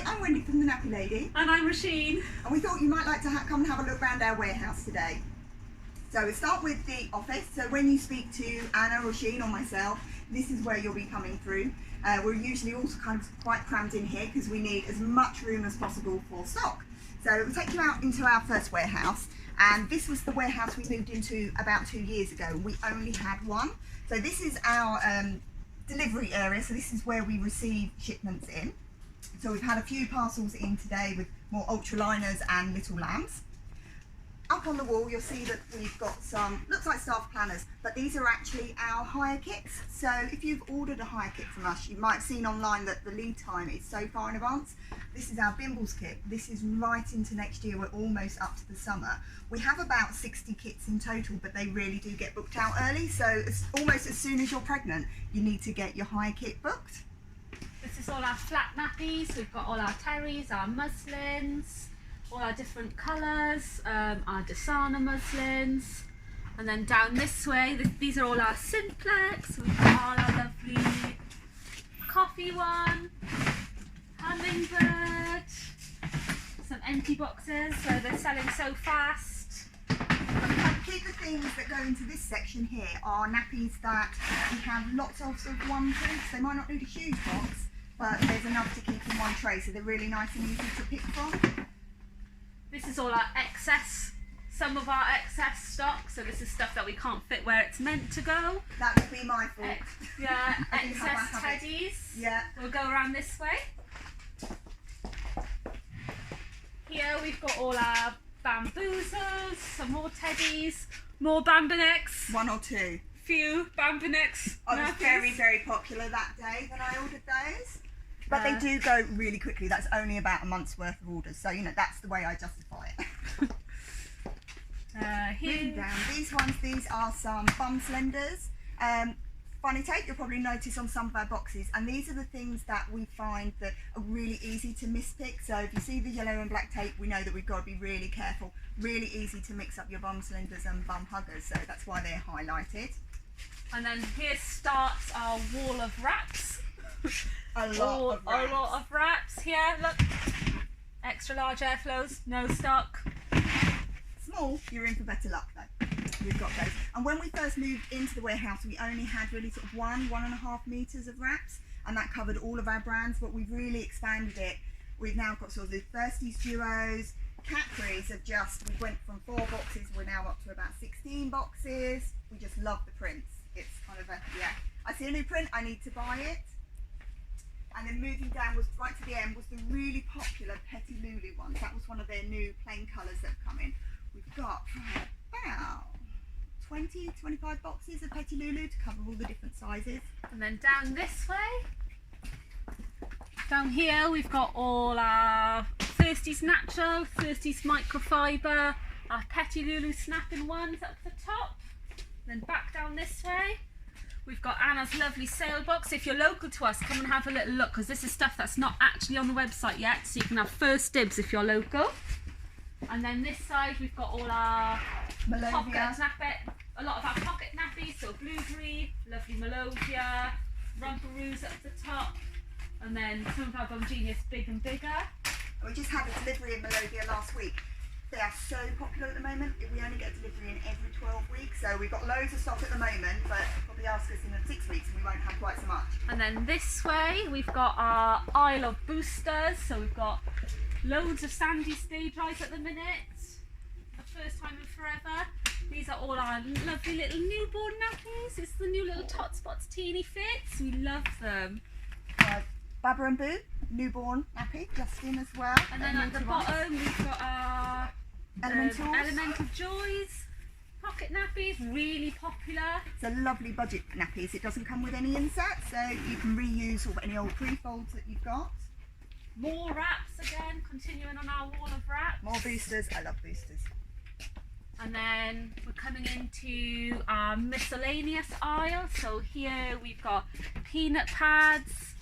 I'm Wendy from the Nappy Lady. And I'm Roisin. And we thought you might like to come and have a look around our warehouse today. So we'll start with the office. So when you speak to Anna, Roisin or myself, this is where you'll be coming through. We're usually also kind of quite crammed in here because we need as much room as possible for stock. So we'll take you out into our first warehouse. And this was the warehouse we moved into about 2 years ago. We only had one. So this is our delivery area. So this is where we receive shipments in. So we've had a few parcels in today with more ultraliners and little lambs. Up on the wall you'll see that we've got some, looks like staff planners, but these are actually our hire kits. So if you've ordered a hire kit from us, you might have seen online that the lead time is so far in advance. This is our Bimbles kit. This is right into next year. We're almost up to the summer. We have about 60 kits in total, but they really do get booked out early. So almost as soon as you're pregnant, you need to get your hire kit booked. This is all our flat nappies. We've got all our terries, our muslins, all our different colours, our Dasana muslins. And then down this way, these are all our simplex. We've got all our lovely coffee one, hummingbird, some empty boxes, so they're selling so fast. Key the things that go into this section here are nappies that we have lots of one prints. They might not need a huge box, but there's enough to keep in one tray, so they're really nice and easy to pick from. This is all our excess, some of our excess stock, so this is stuff that we can't fit where it's meant to go. That would be my fault. Excess teddies. Yeah. We'll go around this way. Here we've got all our bamboozles, some more teddies, more bambinecks. One or two. Few bambinecks. I was very popular that day when I ordered those. But they do go really quickly. That's only about a month's worth of orders. So, you know, that's the way I justify it. Moving down, these are some bum slenders. Funny tape, you'll probably notice on some of our boxes. And these are the things that we find that are really easy to mispick. So if you see the yellow and black tape, we know that we've got to be really careful. Really easy to mix up your bum slenders and bum huggers. So that's why they're highlighted. And then here starts our wall of wraps. A lot of wraps here, look. Extra large airflows, no stock. Small, you're in for better luck though. We've got those. And when we first moved into the warehouse, we only had really sort of 1.5 meters of wraps, and that covered all of our brands, but we've really expanded it. We've now got sort of the Thirsties duos, Capri's we went from 4 boxes, we're now up to about 16 boxes. We just love the prints. It's kind of I see a new print, I need to buy it. And then moving down was right to the end was the really popular Petit Lulu ones. That was one of their new plain colours that have come in. We've got about 20-25 boxes of Petit Lulu to cover all the different sizes. And then down this way, down here we've got all our Thirsties Natural, Thirsties Microfiber, our Petit Lulu snapping ones up the top. Then back down this way, we've got Anna's lovely sale box. If you're local to us, come and have a little look, because this is stuff that's not actually on the website yet, so you can have first dibs if you're local. And then this side we've got all our pocket nappy, a lot of our pocket nappies, so blueberry, lovely Malovia, Rumperoos at the top, and then some of our Bumgenius big and bigger. And we just had a delivery in Malovia last week. They are so popular at the moment. We only get a delivery in every 12 weeks, so we've got loads of stock at the moment, but probably ask us in 6 weeks and we won't have quite so much. And then this way we've got our aisle of boosters, so we've got loads of Sandy stage eyes at the minute, the first time in forever. These are all our lovely little newborn nappies. It's the new little Tot Spots teeny fits. We love them. Baba and Boo, newborn nappy, just in as well. And then at the bottom we've got our Elemental Joys pocket nappies, really popular. It's a lovely budget nappies. It doesn't come with any inserts, so you can reuse any old pre-folds that you've got. More wraps again, continuing on our wall of wraps. More boosters, I love boosters. And then we're coming into our miscellaneous aisle. So here we've got peanut pads,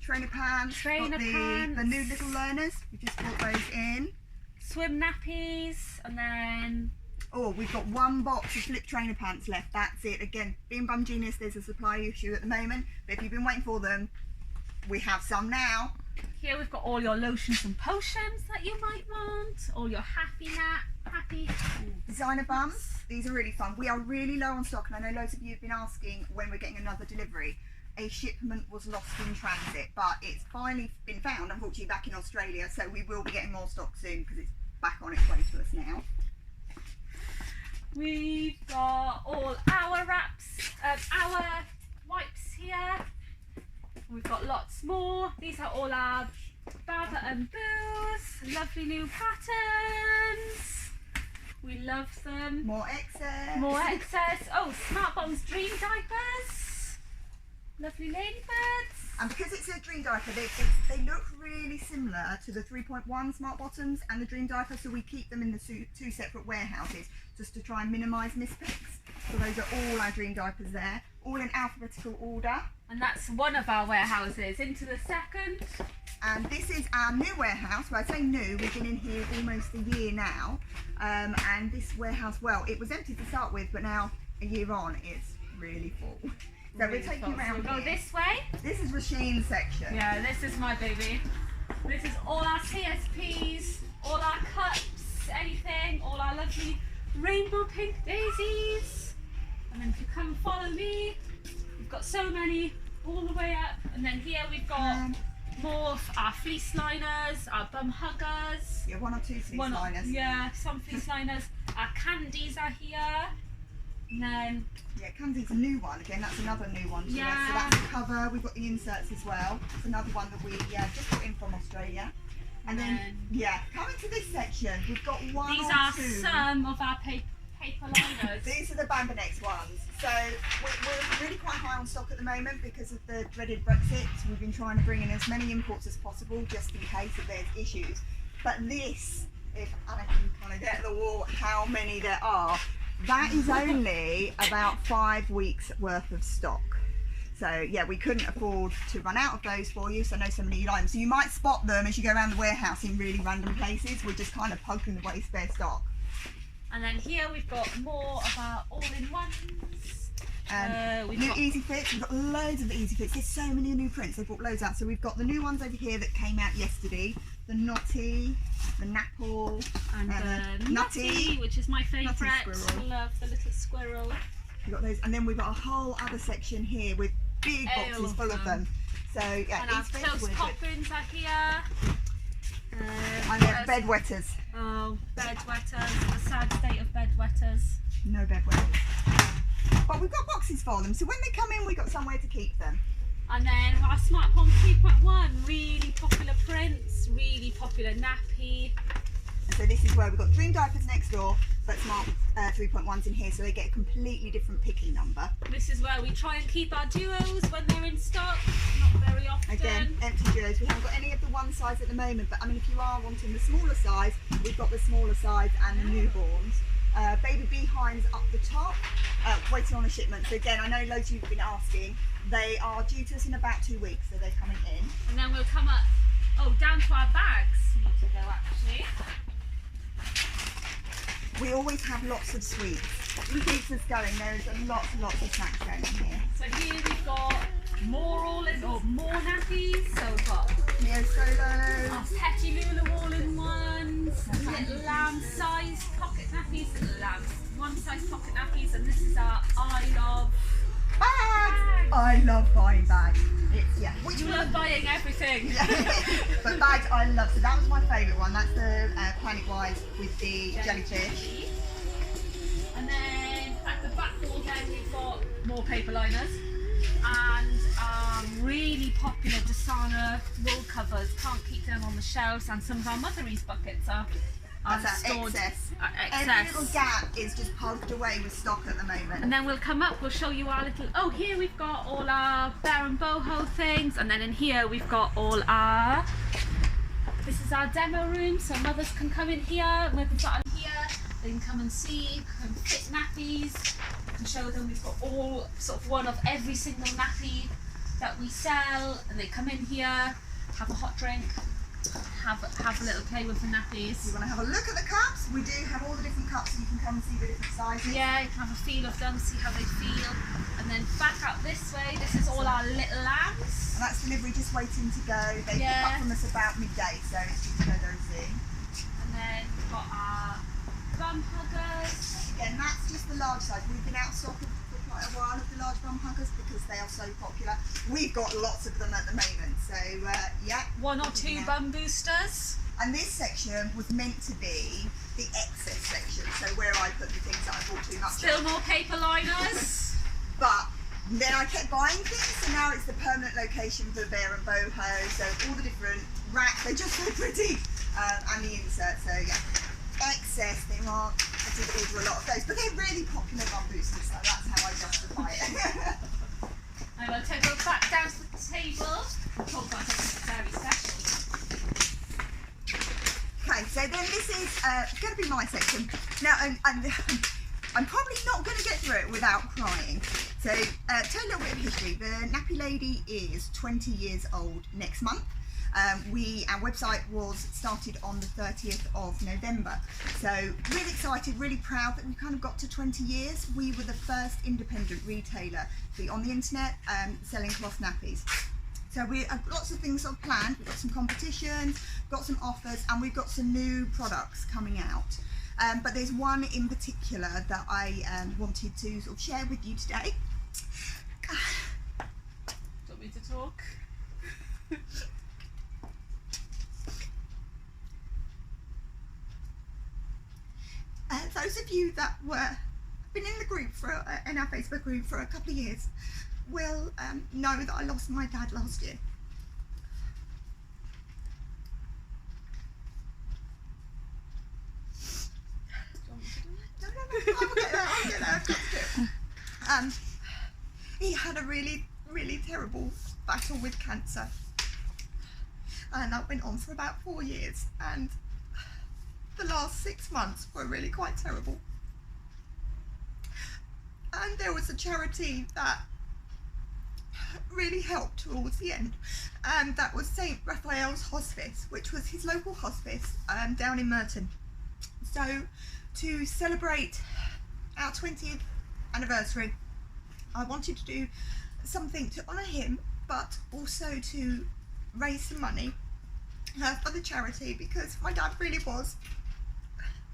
trainer pants, the new little learners, we just brought those in. Swim nappies, and then we've got 1 box of flip trainer pants left. That's it. Again, being Bumgenius, there's a supply issue at the moment, but if you've been waiting for them, we have some now. Here we've got all your lotions and potions that you might want. All your happy designer bums. These are really fun. We are really low on stock, and I know loads of you have been asking when we're getting another delivery. A shipment was lost in transit, but it's finally been found, unfortunately, back in Australia, so we will be getting more stock soon because it's back on its way to us now. We've got all our wraps, our wipes here. We've got lots more. These are all our Baba and Boo's lovely new patterns. We love them. More excess. More excess. Oh, Smart Bomb's Dream Diapers. Lovely ladybirds. And because it's a Dream Diaper, they look really similar to the 3.1 Smart Bottoms and the Dream Diaper, so we keep them in the two separate warehouses just to try and minimise mispicks. So those are all our Dream Diapers there, all in alphabetical order. And that's one of our warehouses. Into the second. And this is our new warehouse. Well, I say new, we've been in here almost a year now. And this warehouse, well, it was empty to start with, but now a year on, it's really full. So we'll take you around. We'll go this way. This is Rasheen's section. Yeah, this is my baby. This is all our CSPs, all our cups, anything, all our lovely rainbow pink daisies. And then if you come and follow me, we've got so many all the way up. And then here we've got more of our fleece liners, our bum huggers. Yeah, one or two fleece liners. Yeah, some fleece liners. Our candies are here. And then yeah, Candy's a new one. Again, that's another new one to us. So Yeah. that's the cover. We've got the inserts as well. It's another one that we just got in from Australia. And then coming to this section, we've got one these or are two. some of our paper liners. These are the Bambanex ones. So we're really quite high on stock at the moment because of the dreaded Brexit. We've been trying to bring in as many imports as possible just in case if there's issues. But this, if Anna can kind of get the wall, how many there are. That is only about 5 weeks worth of stock. So yeah, we couldn't afford to run out of those for you, so I know so many items. So you might spot them as you go around the warehouse in really random places. We're just kind of poking away spare stock. And then here we've got more of our all-in-ones. New Easy Fits, we've got loads of the Easy Fits. There's so many new prints, they've brought loads out. So we've got the new ones over here that came out yesterday. The Knotty, the Napple, and the Nutty, which is my favourite. Love the little squirrel. We've got those, and then we've got a whole other section here with big boxes full of them. So yeah, and our close pop bins are here. And they're bed wetters. Oh, bed wetters, the sad state of bed wetters. No bed wetters. But we've got boxes for them, so when they come in, we've got somewhere to keep them. And then our Smart Pond 3.1, really popular prints, really popular nappy. And so this is where we've got Dream Diapers next door, but Smart 3.1's in here, so they get a completely different picking number. This is where we try and keep our duos when they're in stock, not very often. Again, empty duos. We haven't got any of the one size at the moment, but I mean, if you are wanting the smaller size, we've got the smaller size and the newborns. Baby behinds up the top, waiting on a shipment. So again, I know loads of you have been asking. They are due to us in about 2 weeks, so they're coming in. And then we'll come up, down to our bags need to go actually. We always have lots of sweets. It keeps us going. There's lots and lots of snacks going in here. So here we've got more nappies. So we've got Neo Solos, our Petty Lulu all-in-ones, little lamb-sized pocket nappies, one-size pocket nappies, and this is our I Love bags. I love buying bags. Which you love buying everything. But bags I love. So that was my favourite one. That's the Planet Wise with the jellyfish. And then at the back wall then we've got more paper liners and really popular Dasana wool covers. Can't keep them on the shelves, and some of our Motherese buckets are stored. Excess. Every little gap is just poked away with stock at the moment. And then we'll come up, we'll show you our little, here we've got all our bear and boho things, and then in here we've got all our, this is our demo room, so mothers can come in here, mothers are in here, they can come and see, can fit nappies, can show them we've got all, sort of one of every single nappy that we sell, and they come in here, have a hot drink, have a little play with the nappies. You want to have a look at the cups? We do have all the different cups, so you can come and see the different sizes. Yeah, you can have a feel of them, see how they feel. And then back up this way, this is all our little lambs. And that's delivery just waiting to go. They pick up from us about midday, so it's due to go very soon. And then we've got our bum huggers. Again, that's just the large size. We've been out of stock for quite a while of the large bum huggers because they are so popular. We've got lots of them at the moment, so yeah. 1 or 2 bum boosters. And this section was meant to be the excess section, so where I put the things that I bought too much Still of. more paper liners. But then I kept buying things, so now it's the permanent location for bear and boho, so all the different racks, they're just so pretty, and the inserts, so yeah. Excess, I did order a lot of those, but they're really popular bum boosters, so that's how I justify it. I will take us back down to the table and talk about something very special. Okay, so then this is going to be my section. Now, I'm probably not going to get through it without crying. So, tell you a little bit of history. The Nappy Lady is 20 years old next month. Our website was started on the 30th of November. So, really excited, really proud that we kind of got to 20 years. We were the first independent retailer to be on the internet selling cloth nappies. So we have lots of things sort of planned. We've got some competitions, got some offers, and we've got some new products coming out. But there's one in particular that I wanted to sort of share with you today. Do you want me to talk? Those of you that been in the group in our Facebook group for a couple of years will know that I lost my dad last year. I'll get there, I've got to do it. He had a really, really terrible battle with cancer, and that went on for about 4 years, and the last 6 months were really quite terrible. And there was a charity that really helped towards the end, and that was St. Raphael's Hospice, which was his local hospice down in Merton. So to celebrate our 20th anniversary, I wanted to do something to honour him, but also to raise some money for the charity, because my dad really was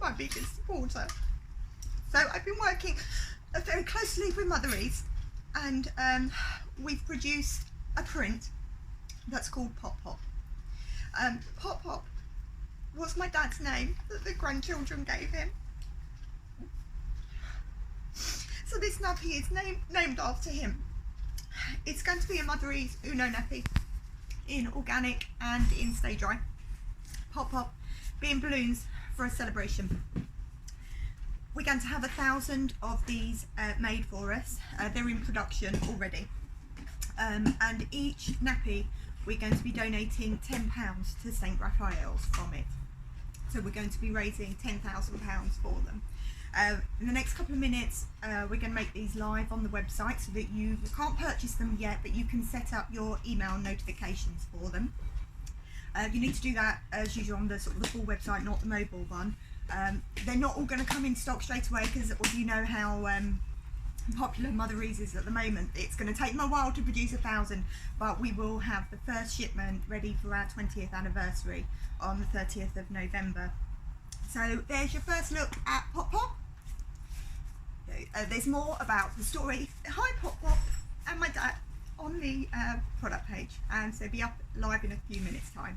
my biggest supporter. So I've been working very closely with Mother East, and we've produced a print that's called Pop Pop. Pop Pop was my dad's name that the grandchildren gave him. So this nappy is named after him. It's going to be a Mother East Uno nappy in organic and in stay dry. Pop Pop being balloons for a celebration. We're going to have 1,000 of these made for us. They're in production already. And each nappy we're going to be donating £10 to St. Raphael's from it. So we're going to be raising £10,000 for them. In the next couple of minutes we're going to make these live on the website so that you can't purchase them yet, but you can set up your email notifications for them. You need to do that as usual on the sort of the full website, not the mobile one. They're not all going to come in stock straight away, because you know how popular Mother Ease is at the moment. It's going to take them a while to produce 1,000, but we will have the first shipment ready for our 20th anniversary on the 30th of November. So there's your first look at Pop Pop. There's more about the story behind Pop Pop and my dad on the product page, and so it'll be up live in a few minutes time.